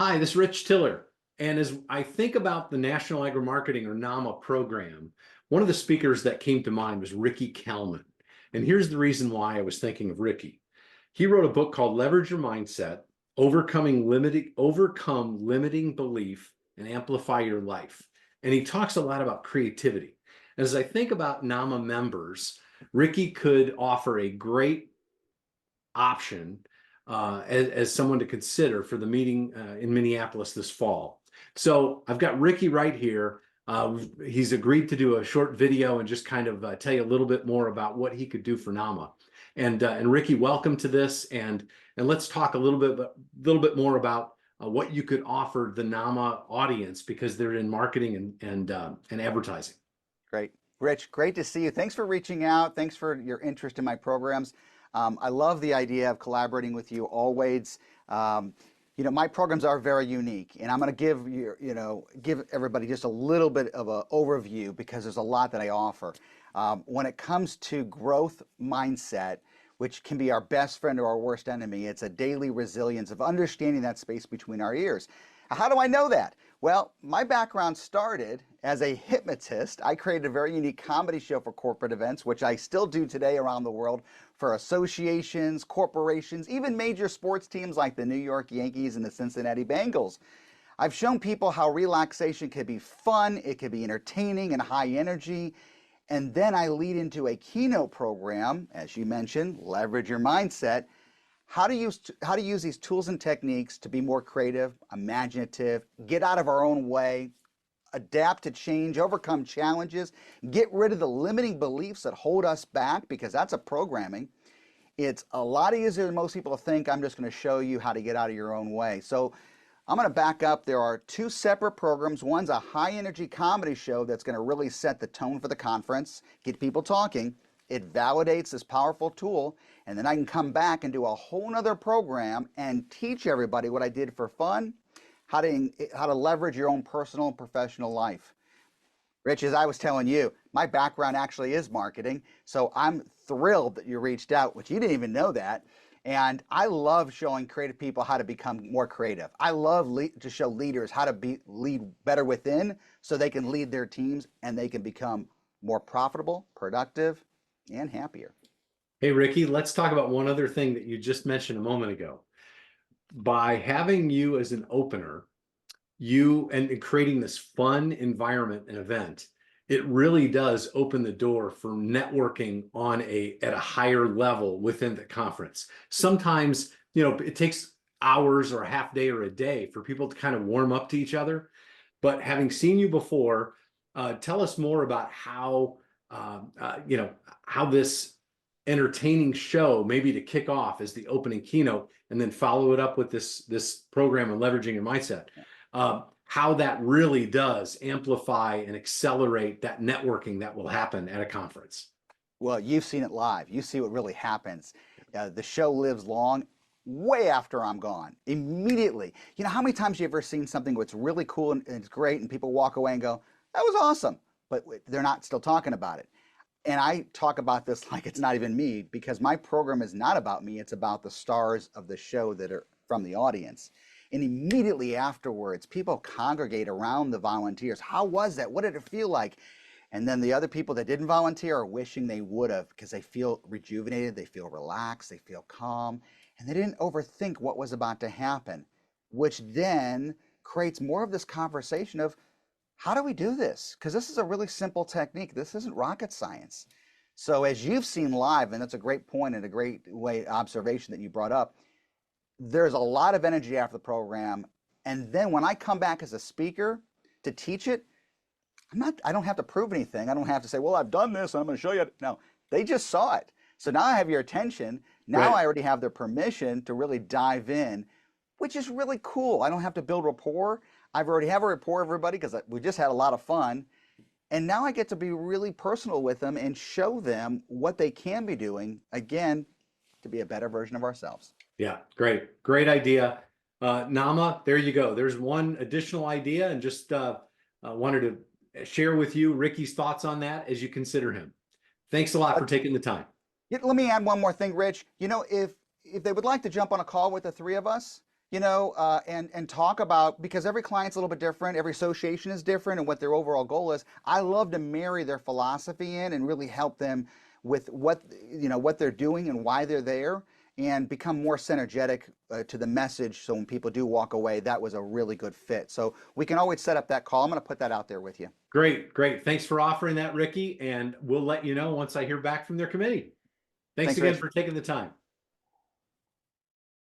Hi, this is Rich Tiller. And as I think about the National Agri-Marketing or NAMA program, one of the speakers that came to mind was Ricky Kalmon. And here's the reason why I was thinking of Ricky. He wrote a book called Leverage Your Mindset, Overcome Limiting Belief and Amplify Your Life. And he talks a lot about creativity. As I think about NAMA members, Ricky could offer a great option as someone to consider for the meeting in Minneapolis this fall. So I've got Ricky right here. He's agreed to do a short video and just kind of tell you a little bit more about what he could do for NAMA. And Ricky, welcome to this, and let's talk a little bit more about what you could offer the NAMA audience, because they're in marketing and advertising. Great. Rich, great to see you. Thanks for reaching out. Thanks for your interest in my programs. I love the idea of collaborating with you always. My programs are very unique, and I'm going to give everybody just a little bit of an overview because there's a lot that I offer. When it comes to growth mindset, which can be our best friend or our worst enemy, it's a daily resilience of understanding that space between our ears. How do I know that? Well, my background started as a hypnotist. I created a very unique comedy show for corporate events, which I still do today around the world for associations, corporations, even major sports teams like the New York Yankees and the Cincinnati Bengals. I've shown people how relaxation can be fun, it can be entertaining and high energy. And then I lead into a keynote program, as you mentioned, Leverage Your Mindset. How to use these tools and techniques to be more creative, imaginative, get out of our own way, adapt to change, overcome challenges, get rid of the limiting beliefs that hold us back, because that's a programming. It's a lot easier than most people think. I'm just going to show you how to get out of your own way. So I'm going to back up. There are two separate programs. One's a high energy comedy show that's going to really set the tone for the conference, get people talking. It validates this powerful tool, and then I can come back and do a whole nother program and teach everybody what I did for fun, how to leverage your own personal and professional life. Rich, as I was telling you, my background actually is marketing, so I'm thrilled that you reached out, which you didn't even know that. And I love showing creative people how to become more creative. I love to show leaders how to lead better within so they can lead their teams and they can become more profitable, productive, and happier. Hey, Ricky, let's talk about one other thing that you just mentioned a moment ago. By having you as an opener, and creating this fun environment and event, it really does open the door for networking at a higher level within the conference. Sometimes, it takes hours or a half day or a day for people to kind of warm up to each other. But having seen you before, tell us more about how this entertaining show, maybe to kick off as the opening keynote, and then follow it up with this program on leveraging your mindset. How that really does amplify and accelerate that networking that will happen at a conference. Well, you've seen it live. You see what really happens. The show lives long way after I'm gone, immediately. You know, how many times have you ever seen something that's really cool and it's great and people walk away and go, that was awesome, but they're not still talking about it. And I talk about this like it's not even me, because my program is not about me. It's about the stars of the show that are from the audience. And immediately afterwards, people congregate around the volunteers. How was that? What did it feel like? And then the other people that didn't volunteer are wishing they would have, because they feel rejuvenated, they feel relaxed, they feel calm, and they didn't overthink what was about to happen, which then creates more of this conversation of, how do we do this? Because this is a really simple technique. This isn't rocket science. So as you've seen live, and that's a great point and a great observation that you brought up, there's a lot of energy after the program. And then when I come back as a speaker to teach it, I don't have to prove anything. I don't have to say, well, I've done this, I'm going to show you. No, they just saw it. So now I have your attention. Now Right. I already have their permission to really dive in, which is really cool. I don't have to build rapport. I've already have a rapport with everybody because we just had a lot of fun. And now I get to be really personal with them and show them what they can be doing, again, to be a better version of ourselves. Yeah, great idea. Nama, there you go. There's one additional idea, and just wanted to share with you Ricky's thoughts on that as you consider him. Thanks a lot for taking the time. Let me add one more thing, Rich. You know, if they would like to jump on a call with the three of us, and talk about, because every client's a little bit different, every association is different, and what their overall goal is. I love to marry their philosophy in and really help them with what they're doing and why they're there, and become more synergetic to the message. So when people do walk away, that was a really good fit. So we can always set up that call. I'm going to put that out there with you. Great, great. Thanks for offering that, Ricky. And we'll let you know once I hear back from their committee. Thanks Thanks, again Rich. for taking the time.